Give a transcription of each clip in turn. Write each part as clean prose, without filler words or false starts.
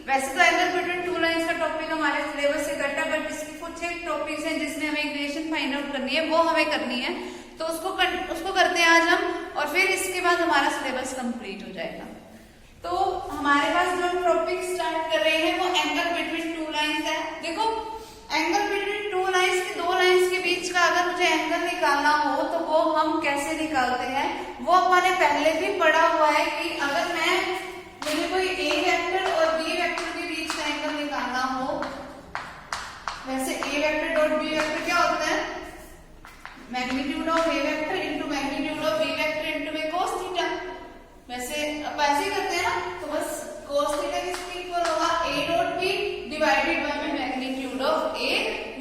वैसे तो angle between two lines का टॉपिक हमारे सिलेबस से कटा, बट इसके कुछ एक टॉपिक्स हैं जिसमें हमें इक्वेशन फाइंड आउट करनी है, वो हमें करनी है, तो उसको करते हैं आज हम, और फिर इसके बाद हमारा सिलेबस कंप्लीट हो जाएगा। तो हमारे पास जो हम टॉपिक स्टार्ट कर रहे हैं वो एंगल बिटवीन टू लाइंस है। देखो एंगल बिटवीन टू लाइंस की, दो लाइंस के बीच का अगर मुझे एंगल निकालना हो तो वो हम कैसे निकालते हैं, वो अपने पहले भी पढ़ा हुआ है कि अगर मुझे कोई ए वेक्टर और बी वेक्टर के बीच का एंगल निकालना हो, वैसे A vector dot B vector क्या होता है, magnitude of A vector into magnitude of B vector into में cos थीटा। वैसे अब ऐसे ही करते हैं ना, तो बस cos थीटा किसके इक्वल होगा, A dot B divided by में magnitude of A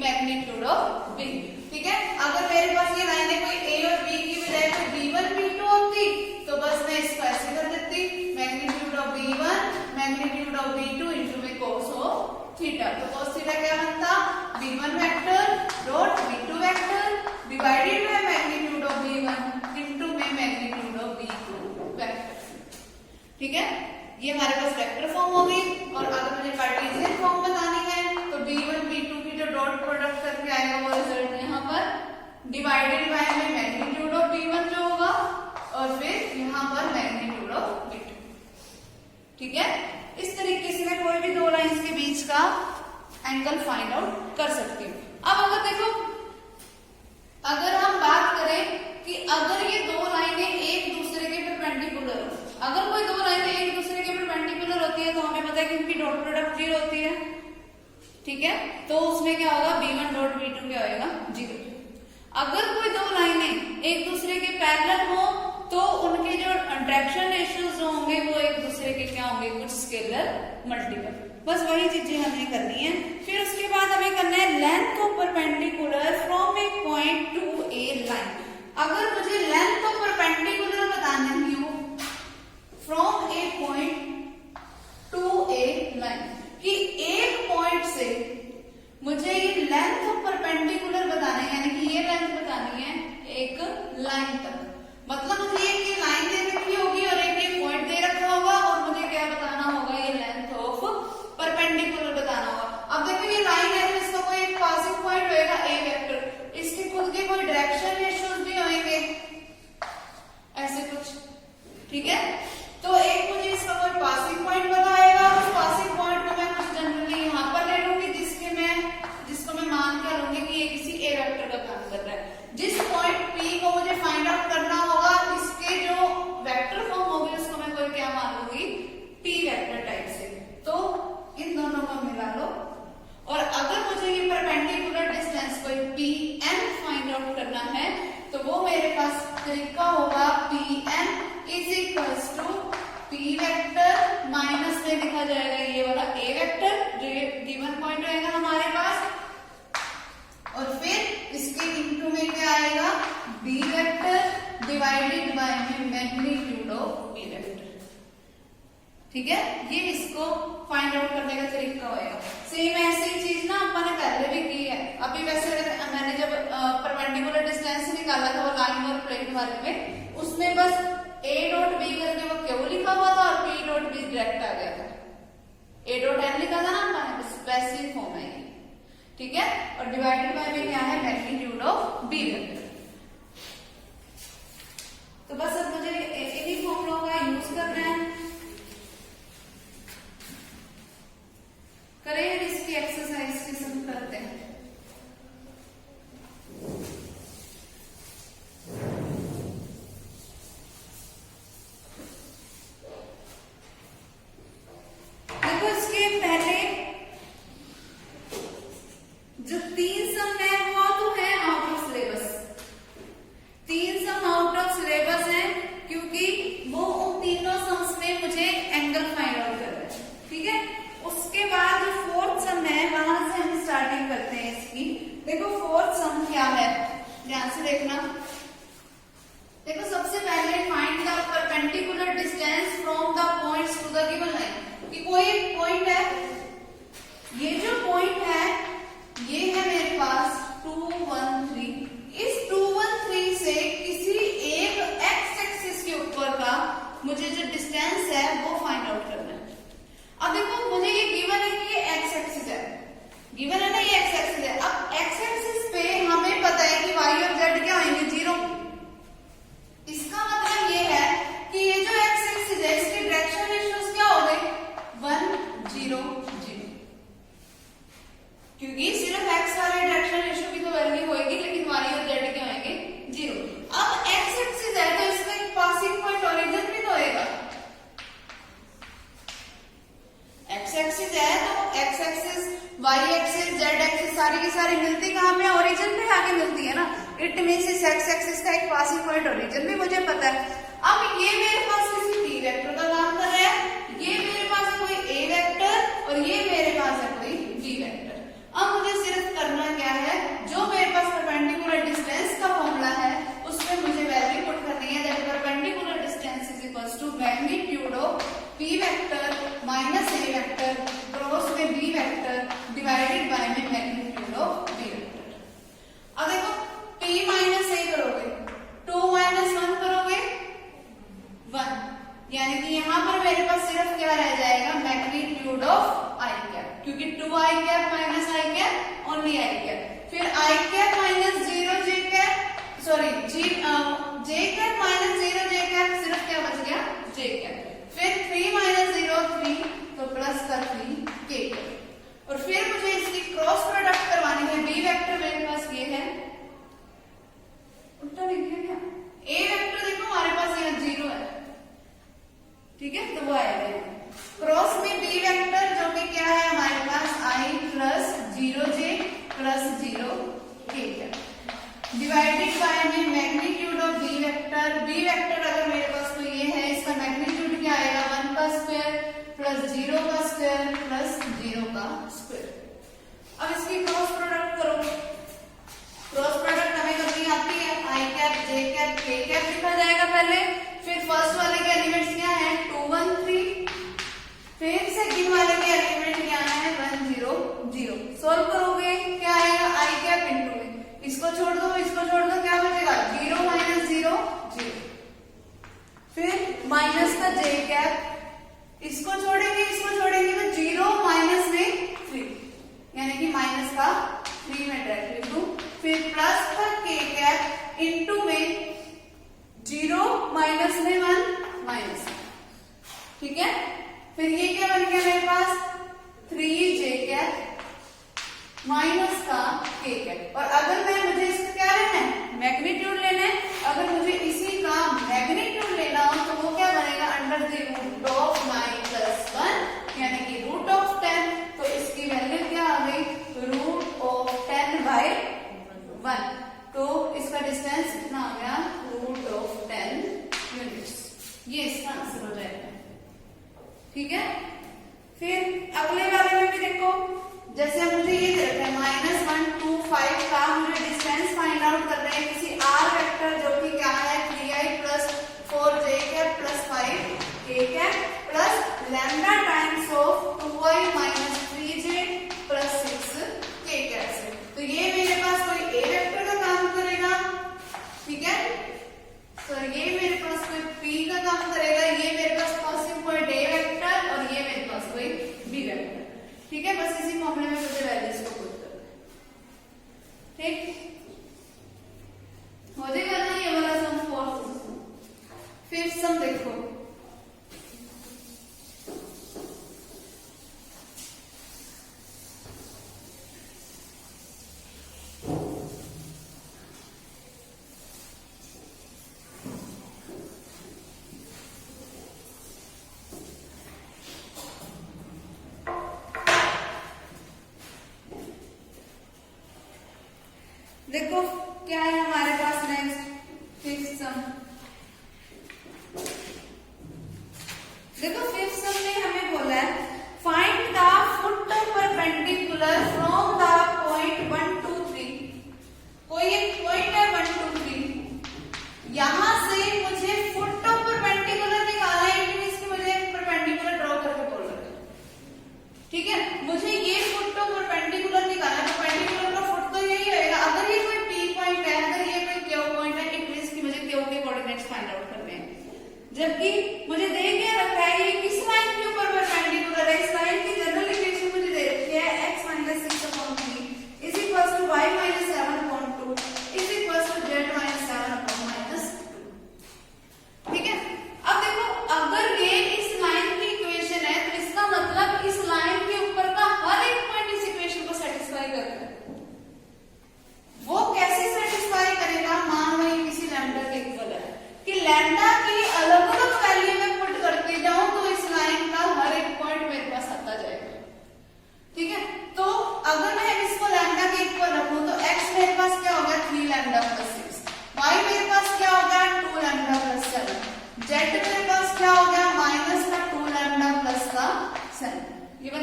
magnitude of B. ठीक है, अगर मेरे पास ये लाइनें कोई ए और बी की बजाय कोई b1 b2 होती तो बस मैं इसको ऐसे कर देती, magnitude of b1 magnitude of b2 into में cos ऑफ थीटा। तो cos थीटा क्या बनता, b1 vector dot b2 vector divided by magnitude of b1 into में मैग्नीट्यूड ऑफ b2 वेक्टर। ठीक है, ये हमारे पास वेक्टर फॉर्म हो गई। और अगर मुझे कार्टेशियन फॉर्म बतानी है तो b1 b2 की जो डॉट प्रोडक्ट करके आएगा वो रिजल्ट यहाँ पर डिवाइडेड बाय में मैग्नीट्यूड ऑफ b1 जो होगा, और फिर यहाँ पर मैग्नीट्यूड ऑफ b2। ठीक है, इस तरीके से मैं कोई भी दो लाइंस के बीच का एंगल फाइंड आउट कर सकती हूँ। अब अगर देखो, अगर हम बात करें कि अगर ये दो लाइनें एक दूसरे के परपेंडिकुलर हो, अगर कोई दो लाइनें एक दूसरे के परपेंडिकुलर होती है तो हमें पता है कि उनकी डॉट प्रोडक्ट 0 होती है। ठीक है, तो उसमें क्या होगा, b1 डॉट b2 क्या होगा, 0। अगर कोई दो लाइनें एक दूसरे के पैरेलल हो तो उनके जो डायरेक्शन रेशियोज जो होंगे वो एक दूसरे के क्या होंगे, कुछ स्केलर मल्टीपल। बस वही चीजें हमें करनी है। फिर उसके बाद हमें करना है length of perpendicular from A point two A line. अगर मुझे लेंथ ऑफ परपेंडिकुलर बतानी हो from A point two A line, कि एक पॉइंट से मुझे ये लेंथ ऑफ परपेंडिकुलर बताना है, यानी कि ये लेंथ बतानी है एक लाइन तक। मतलब मुझे एक लाइन दे रखी होगी और एक ये पॉइंट दे रखा होगा और मुझे क्या बताना होगा, ये लेंथ ऑफ परपेंडिकुलर बताना होगा। अब देखो ये लाइन है तो इसका कोई एक पासिंग पॉइंट होएगा ए वेक्टर, इसके खुद के कोई डायरेक्शन रेशियोज भी होंगे ऐसे कुछ। ठीक है, तो एक मुझे इसका कोई पासिंग पॉइंट बताएगा, उस पासिंग पॉइंट को मैं कुछ जनरली यहाँ पर ले लूंगी, जिसको मैं मान कर लूंगी कि ये किसी ए वेक्टर का काम कर रहा है। जिस पॉइंट P को मुझे फाइंड आउट करना होगा, इसके जो वेक्टर फॉर्म होगी उसको मैं कोई क्या मान लूंगी, P वेक्टर टाइप से। तो इन दोनों को मिला लो, और अगर मुझे ये परपेंडिकुलर डिस्टेंस कोई Pn फाइंड आउट करना है तो वो मेरे पास तरीका होगा Pn is equals to P vector minus में लिखा जाएगा ये वाला A वेक्टर जो ये गिवन पॉइंट रहेगा हमारे पास, और फिर इसके इनटू में क्या आएगा, B वेक्टर डिवाइडेड बाय में मैग्नीट्यूड ऑफ B वेक्टर। ठीक है, ये इसको फाइंड आउट करने का तरीका होगा। सेम ऐसी चीज ना अपन ने पहले भी की है। अभी वैसे मैंने जब परपेंडिकुलर डिस्टेंस निकाला था वो लाइन और प्लेन वाले में, उसमें बस a डॉट b करके वो क्यों लिखा हुआ था और p डॉट b डायरेक्ट आ गया था। a डॉट n लिखा था ना अपन, वैसे फॉर्म है ये। ठीक है, और डिवाइडेड बाय में क्या है, मैग्नीट्यूड ऑफ b वेक्टर। तो बस अब मुझे इन्हीं फॉर्मूलों का यूज करना है। करें इसकी एक्सरसाइज की सब करते हैं। देखो इसके पहले जो 3 सम है वो तो है out of syllabus, 3 sum out of syllabus है, क्योंकि वो उन तीनों सम्स में मुझे एंगल फाइंड आउट करना है। ठीक है, उसके बाद जो 4th सम है वहां से हम स्टार्टिंग करते हैं इसकी। देखो 4th सम क्या है, ध्यान से देखना। देखो सबसे पहले find the perpendicular distance from the points to the given line. कि कोई एक पॉइंट है, ये जो पॉइंट है ये है मेरे पास 2 1 3। इस 2 1 3 से किसी एक एक्स एक्सिस के ऊपर का मुझे जो डिस्टेंस है वो फाइंड आउट करना है। अब देखो मुझे ये गिवन है कि ये एक्स एक्सिस है, गिवन है ना, ये एक्स एक्सिस है। अब एक्स एक्सिस पे हमें पता है कि वाई और जेड क्या होंगे, 0। इसका मतलब ये है कि ये जो एक्स एक्सिस है इसके डायरेक्शन रेशियोज क्या हो गए, 1 0 0, क्योंकि सिर्फ एक्स वाले डायरेक्शन रेशियो की तो वैल्यू होगी, लेकिन वाई और जेड के होंगे 0। अब एक्स एक्सिस है तो इसका एक पासिंग पॉइंट ओरिजिन भी तो होगा। एक्स एक्सिस है तो X axis, Y axis, Z axis सारी की सारी मिलती कहां पे, ओरिजिन पे आके मिलती है ना। इट मींस इस एक्स एक्सिस का एक पासिंग पॉइंट ओरिजिन भी मुझे पता है। अब ये मेरे पास किसी टी वेक्टर का काम कर रहा है, ये मेरे पास है कोई ए वेक्टर और ये मेरे पास है कोई बी वेक्टर। अब मुझे सिर्फ करना क्या है, जो मेरे पास परपेंडिकुलर डिस्टेंस का फॉर्मूला है उसमें मुझे वैल्यू पुट करनी है, that perpendicular distance is equals to magnitude of P vector minus A vector cross में बी वेक्टर डिवाइडेड बाय में मैग्नीट्यूड ऑफ बी वेक्टर। अब देखो p माइनस ए करोगे, 2 माइनस 1 करोगे 1, यानी कि यहाँ पर मेरे पास सिर्फ क्या रह जाएगा, मैग्नीट्यूड ऑफ आई कैप, क्योंकि 2 I cap minus I cap only I cap, फिर I cap minus 0 J cap, sorry J cap minus 0 J cap, सिर्फ क्या बच गया जे कैप, फिर 3 माइनस 0 3, तो प्लस का 3 के कैप। और फिर मुझे इसकी क्रॉस प्रोडक्ट करवानी है, बी वेक्टर मेरे पास ये है, उल्टा लिख दिया क्या, ए वेक्टर देखो हमारे पास यहाँ 0 है, ठीक है, तो वो आएगा क्रॉस में बी वेक्टर जो कि क्या है हमारे पास आई plus 0 J plus 0 K cap divided by में magnitude of B vector. B vector अगर मेरे पास तो ये है, इसका मैग्नीट्यूड क्या आएगा, 1 का स्क्वायर प्लस 0 का स्क्वायर प्लस 0 का स्क्वायर। अब इसकी क्रॉस प्रोडक्ट करो, क्रॉस प्रोडक्ट हमें करनी आती है, आई कैप जे कैप के कैप लिखा जाएगा पहले, फिर फर्स्ट वाले के एलिमेंट्स क्या है 2 1 3, फिर सेकंड वाले के एलिमेंट क्या है 1 0 0। सॉल्व करोगे क्या आएगा, आई कैप इनटू में, इसको छोड़ दो इसको छोड़ दो, क्या बचेगा 0 माइनस 0 0, फिर माइनस का जे कैप, इसको छोड़ेंगे तो 0 माइनस में 3, यानी कि माइनस का 3 में डायरेक्ट लिख दूं, फिर प्लस का के कैप इनटू में 0 माइनस में 1 माइनस, ठीक है। फिर ये क्या बन गया मेरे पास 3 जे कैप माइनस का के कैप। और अगर मुझे इसका क्या लेना है, मैग्नीट्यूड लेना है, अगर मुझे इसी का मैग्नीट्यूड लेना हो तो वो क्या बनेगा, under the root of 9 plus 1, यानी कि रूट ऑफ 10, तो इसकी वैल्यू क्या आ गई, रूट ऑफ 10 बाय 1, तो इसका डिस्टेंस कितना आ गया, रूट ऑफ 10 यूनिट्स। ये इसका आंसर हो जाएगा, ठीक है। फिर अगले वाले में भी देखो, जैसे मुझे ये दे रखा है -1 2 5 का मुझे डिस्टेंस फाइंड आउट कर रहे हैं किसी आर वेक्टर जो कि क्या है 3i plus 4j cap plus 5k cap plus lambda times of 2i minus 3j plus 6k cap से। तो ये मेरे पास कोई ए वेक्टर का काम करेगा, ठीक है, तो ये मेरे पास कोई पी का काम करेगा, ये मेरे पास पासिंग पॉइंट ए वेक्टर और ये मेरे पास कोई बी वेक्टर, ठीक है। बस इसी मामले में मुझे वैल्यूज को पुट करना है, ठीक हो जाएगा ना ये वाला सम। फोर्थ फिफ्थ सम देखो,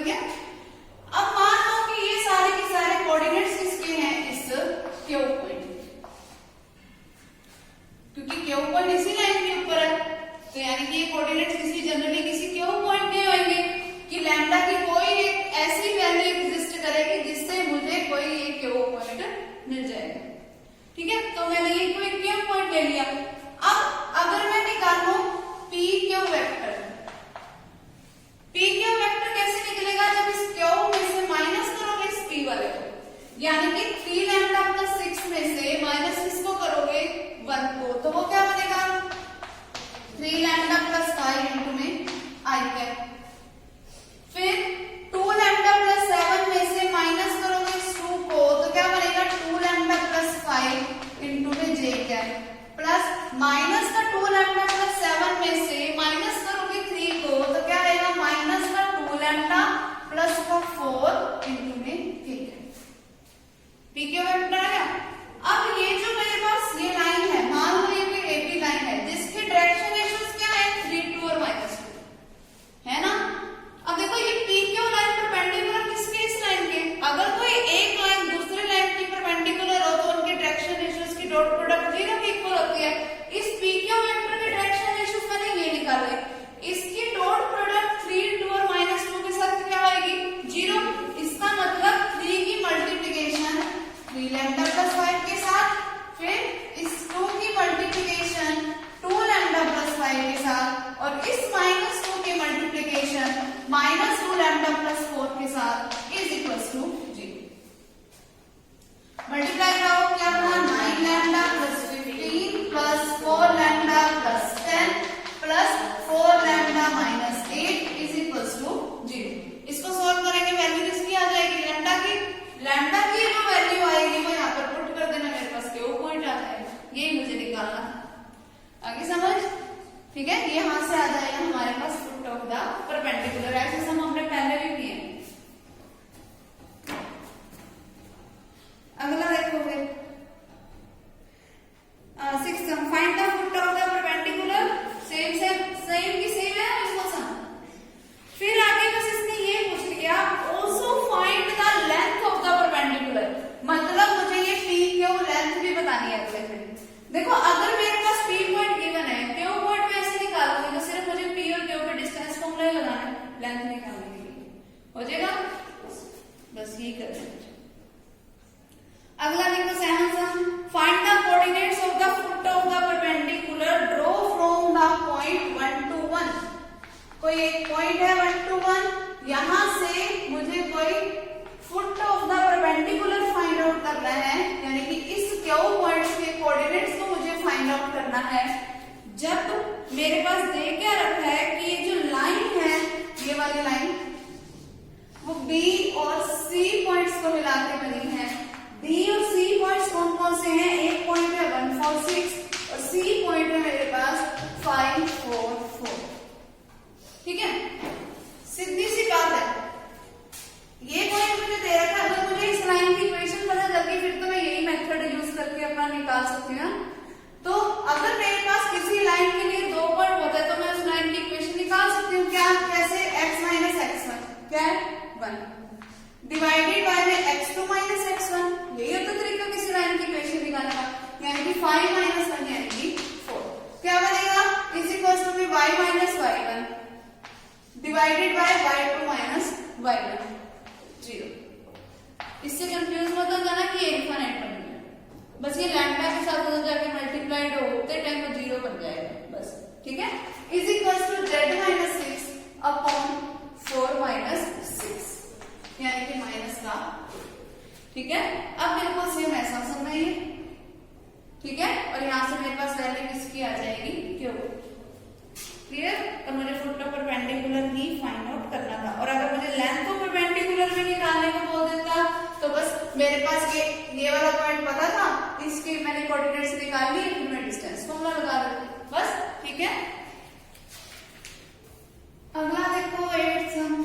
ठीक है। अब मान लो कि ये सारे के सारे कोऑर्डिनेट्स किसके हैं, इस क्यू पॉइंट, क्योंकि क्यू पॉइंट इसी लाइन के ऊपर है, तो यानी कि ये कोऑर्डिनेट्स किसी जनरली किसी क्यू पॉइंट के होंगे कि लैम्डा की कोई एक ऐसी वैल्यू एग्जिस्ट करेगी जिससे मुझे कोई एक क्यू पॉइंट मिल जाएगा, ठीक है। तो मैंने ये कोई क्यू पॉइंट ले लिया। अब अगर मैं निकालूं P Q vector, P Q vector कैसे निकलेगा, जब इस क्यू में से माइनस करोगे इस पी वाले को, यानी कि 3 लैम्डा प्लस 6 में से माइनस किसको करोगे, 1 को, तो वो क्या बनेगा 3 लैम्डा प्लस 5 इंटू में आई कैप। फिर 2 लैम्डा प्लस 7 में से माइनस करोगे इस 2 को, तो क्या बनेगा 2 लैम्डा प्लस 5 इंटू में जे कैप, प्लस माइनस का 2 लैम्डा प्लस 7 में से माइनस करोगे 3 को, तो क्या रहेगा माइनस का 2 लैम्डा प्लस का 4 इंटू में के कैप। पी क्यू वेक्टर आ गया। अब ये जो मेरे पास ये लाइन है, मान लो ये कोई एपी लाइन है जिसके डायरेक्शन रेशियोज क्या है 3, 2 और -2 है ना। अब देखो ये पी क्यू लाइन परपेंडिकुलर किसके, इस लाइन के, अगर कोई एक लाइन दूसरे लाइन की परपेंडिकुलर हो तो उनके डायरेक्शन रेशियोज की डॉट प्रोडक्ट 0 के इक्वल होती है। इस पी क्यू वेक्टर के डायरेक्शन रेशियोज मैंने ये निकाले, इसकी डॉट प्रोडक्ट 3, 2 और -2 के साथ क्या आएगी 0। इसका मतलब 3 की मल्टीप्लिकेशन 3 लैम्डा प्लस 5 के साथ, फिर इस 2 की मल्टीप्लिकेशन 2 लैम्डा प्लस 5 के साथ, और इस -2 की मल्टीप्लिकेशन -2 लैम्डा प्लस 4 के साथ इज इक्वल्स टू 0। मल्टीप्लाई करो, क्या बना 9 lambda plus 15 plus 4 lambda plus 10 plus 4 lambda minus 8 is equals to 0। इसको सॉल्व करेंगे, वैल्यू किसकी आ जाएगी लैम्डा की, लैम्डा की जो वैल्यू आएगी वो यहाँ पर पुट कर देना, मेरे पास क्यू पॉइंट आ जाएगा, यही मुझे निकालना था। आगे समझ, ठीक है। ये यहां से आ जाएगा हमारे पास फुट ऑफ द परपेंडिकुलर, ऐसे सम हमने पहले भी किए। अगला देखोगे 6 sum, find the foot of the perpendicular, same की सेम है इसको सम। फिर आगे बस इसने ये पूछ लिया also find the length of the perpendicular, मतलब मुझे ये पी क्यू लेंथ भी बतानी है अगले में। देखो अगर मेरे पास पी पॉइंट गिवन है, क्यू पॉइंट में ऐसे निकालूंगी तो सिर्फ मुझे पी और क्यू पे डिस्टेंस फॉर्मूला लगाना है लेंथ निकालने के लिए, हो जाएगा, बस यही करना है। अगला देखो 7 sum, find the coordinates of the foot of the perpendicular, draw from the point 1 to 1। कोई एक पॉइंट है 1 to 1, यहां से मुझे कोई foot of the perpendicular find out करना है, यानी कि इस क्यू पॉइंट्स के कोऑर्डिनेट्स को मुझे फाइंड आउट करना है। जब मेरे पास दे क्या रखा है कि ये जो लाइन है, ये वाली लाइन वो बी और सी पॉइंट्स को मिला के बनी है। बी और सी पॉइंट्स कौन कौन से हैं, एक पॉइंट है 1, 4, 6 और सी पॉइंट है मेरे पास 5, 4, 4, ठीक है। सीधी सी बात है, ये पॉइंट मुझे दे रखा है, अगर मुझे इस लाइन की इक्वेशन पता चल गई फिर तो मैं यही मेथड यूज करके अपना निकाल सकती हूँ। तो अगर मेरे पास किसी लाइन के लिए 2 पॉइंट होता है तो मैं उस लाइन की इक्वेशन निकाल सकती हूँ, क्या, कैसे, x माइनस x1 क्या है 1 डिवाइडेड बाय में x2 माइनस x1, यही होता तरीका किसी लाइन की इक्वेशन निकालने का, यानी कि 5 माइनस 1 यानी कि 4, क्या बनेगा is equals to y minus y1 divided by y2 minus y1 0। इससे कंफ्यूज मत हो जाना कि ये इनफाइनाइट बन गया, बस ये लैम्डा के साथ उधर जाके मल्टीप्लाइड होते टाइम वो 0 बन जाएगा बस, ठीक है। Is equals to z minus 6 upon 4 minus 6 यानी कि माइनस का, ठीक है। अब बिल्कुल सेम ऐसा समझना है, ठीक है। और यहां से मेरे पास वैल्यू किसकी आ जाएगी क्यू, क्लियर। और मुझे foot of perpendicular he find out करना था, और अगर मुझे लेंथ ऑफ परपेंडिकुलर भी निकालने को बोल देता तो बस मेरे पास ये वाला पॉइंट पता था, इसके मैंने कोऑर्डिनेट्स निकाल लिए, फिर मैं डिस्टेंस फॉर्मूला लगा देती बस, ठीक है। अगला देखो 8 सम,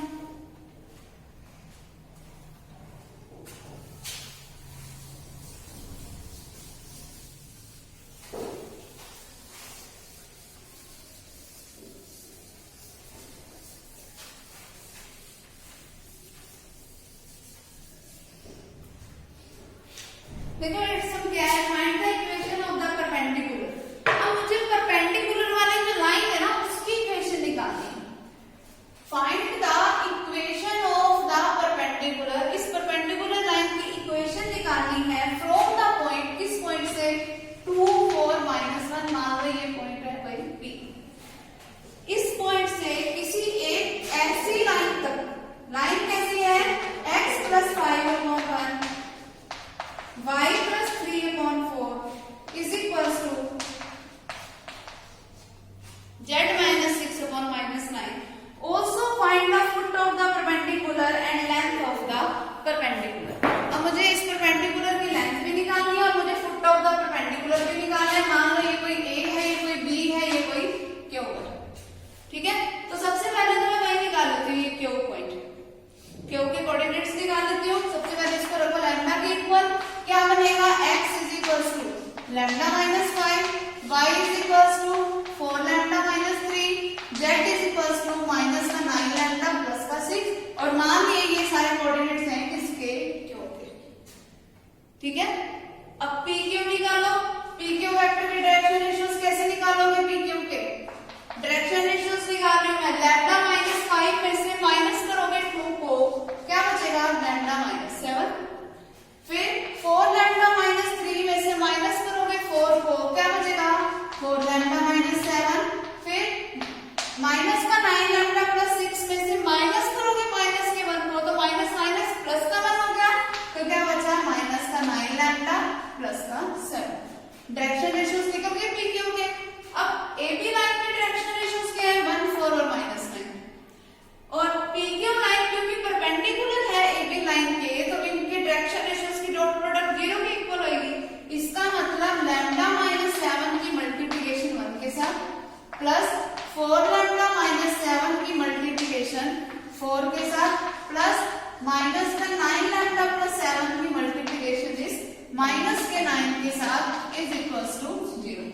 प्लस 4 लैम्डा माइनस 7 की मल्टीप्लीकेशन 4 के साथ प्लस माइनस का 9 लैम्डा प्लस 7 की मल्टीप्लीकेशन इस माइनस के 9 के साथ इज इक्वल्स टू 0।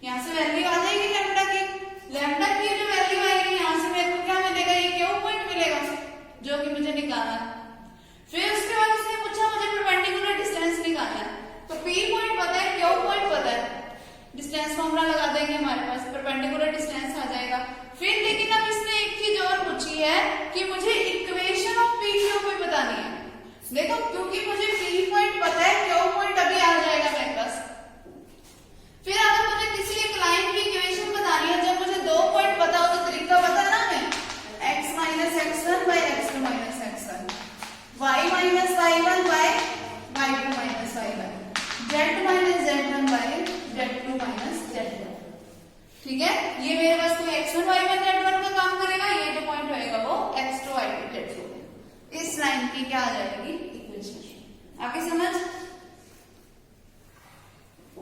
यहाँ से वैल्यू आ जाएगी लैम्डा की। लैम्डा की जो वैल्यू आएगी यहाँ से मेरे को क्या मिलेगा, ये क्यू पॉइंट मिलेगा जो कि मुझे निकालना है। फिर उसके बाद उसने पूछा मुझे परपेंडिकुलर डिस्टेंस निकालना है, तो पी पॉइंट पता है, क्यू पॉइंट पता है, डिस्टेंस फॉर्मूला लगा देंगे, हमारे पास परपेंडिकुलर डिस्टेंस आ जाएगा। फिर लेकिन अब इसने एक चीज और पूछी है कि मुझे इक्वेशन ऑफ पी क्यू कोई बतानी है। देखो क्योंकि मुझे पी पॉइंट पता है, क्यू पॉइंट अभी आ जाएगा मेरे पास। फिर अगर मुझे किसी एक लाइन की इक्वेशन बतानी है, जब मुझे 2 पॉइंट पता हो तो तरीका पता है ना हमें, x minus x1 by x2 minus x1, y minus y1 by y2 minus y1, z minus z1 by z2 minus z1। ठीक है, ये मेरे पास कोई x1 y1 z1 का काम करेगा, ये जो पॉइंट होएगा वो x2 y2 z2। इस लाइन की क्या आ जाएगी इक्वेशन। आगे समझ।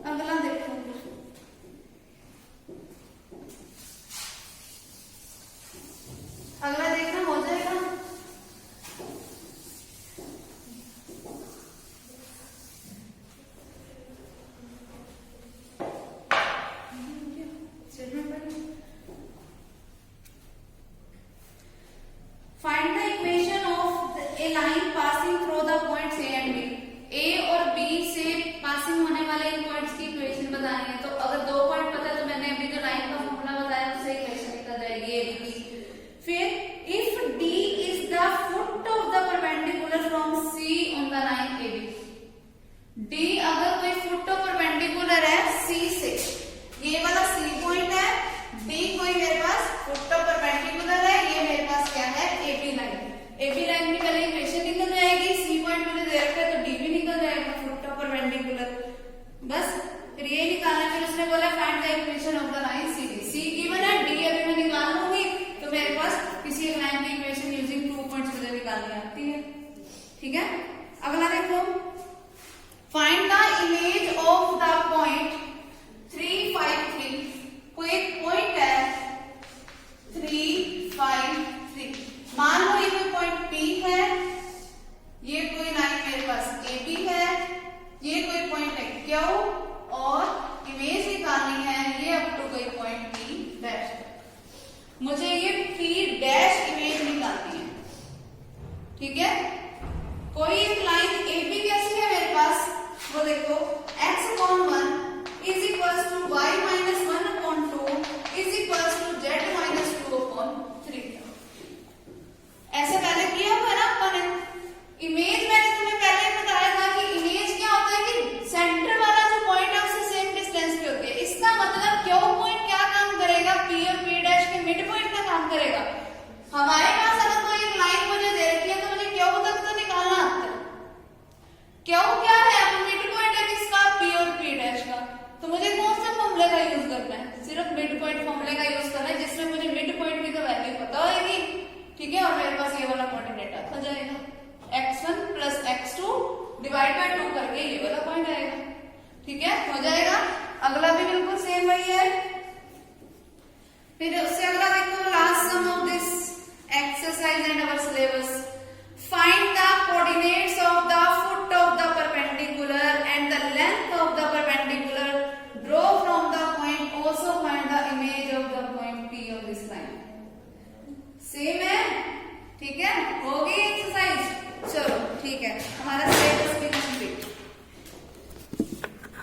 अगला देखो, अगला देखना हो जाएगा। Find the equation of a line passing through the points A and B। A और B से पासिंग होने वाले इन पॉइंट्स की इक्वेशन बतानी है। तो अगर 2 पॉइंट पता है तो मैंने अभी जो लाइन का फॉर्मूला बताया उससे इक्वेशन निकल जाएगी ए बी। फिर if D is the foot of the perpendicular from C on the line AB। D अगर कोई फुट ऑफ परपेंडिकुलर है C से, ये वाला C पॉइंट है, D कोई मेरे पास फुट ऑफ परपेंडिकुलर है, ये मेरे पास क्या है AB लाइन। AB लाइन की पहले इक्वेशन निकल जाएगी, C पॉइंट मुझे दे रखा है तो D भी निकल जाएगा, फुट ऑफ परपेंडिकुलर। बस फिर ये निकालना। फिर उसने बोला find the equation of the line CD। C given है, D अभी मैं निकाल लूंगी, तो मेरे पास किसी एक लाइन की इक्वेशन यूजिंग 2 पॉइंट्स मुझे निकालनी आती है। ठीक है, अगला देखो, find the image of the point 3 5 3। कोई एक पॉइंट है 3 5 3, मान लो ये कोई पॉइंट P है, ये कोई लाइन मेरे पास AB है, ये कोई पॉइंट है Q, और इमेज निकालनी है ये अप टू कोई पॉइंट P डैश। मुझे ये P डैश इमेज निकालनी है। ठीक है, कोई एक लाइन AB कैसी है मेरे पास, वो देखो x/1 is equals to y minus 1/2 is equals to z minus 2/3। ऐसे पहले किया हुआ है ना अपन ने। इमेज मैंने तुम्हें पहले बताया था कि इमेज क्या होता है कि सेंटर वाला जो पॉइंट है उससे सेम डिस्टेंस पे होती है। इसका मतलब क्यू पॉइंट क्या काम करेगा, P और P डैश के मिड पॉइंट का काम करेगा। हमारे पास अगर कोई एक लाइन मुझे दे रखी है तो मुझे क्यू तक तो निकालना आता है। क्यू क्या है, अब मिड पॉइंट है किसका, P और P डैश का। तो मुझे कौन सा फॉर्मूले का यूज करना है, सिर्फ मिड पॉइंट फॉर्मूले का यूज करना है, जिसमें मुझे मिड पॉइंट की तो वैल्यू पता होगी। ठीक है, और मेरे पास ये वाला कोऑर्डिनेट आ जाएगा, x1 plus x2 divide by 2 करके ये वाला पॉइंट आएगा। ठीक है, हो जाएगा। अगला भी बिल्कुल सेम वही है। फिर उससे अगला देखो, last sum of this exercise and our syllabus. Find the coordinates of the foot of the perpendicular and the length of the perpendicular. Draw from the point, also find the image of the point P of this line. Same है, ठीक है, होगी exercise. चलो ठीक है, हमारा syllabus भी complete.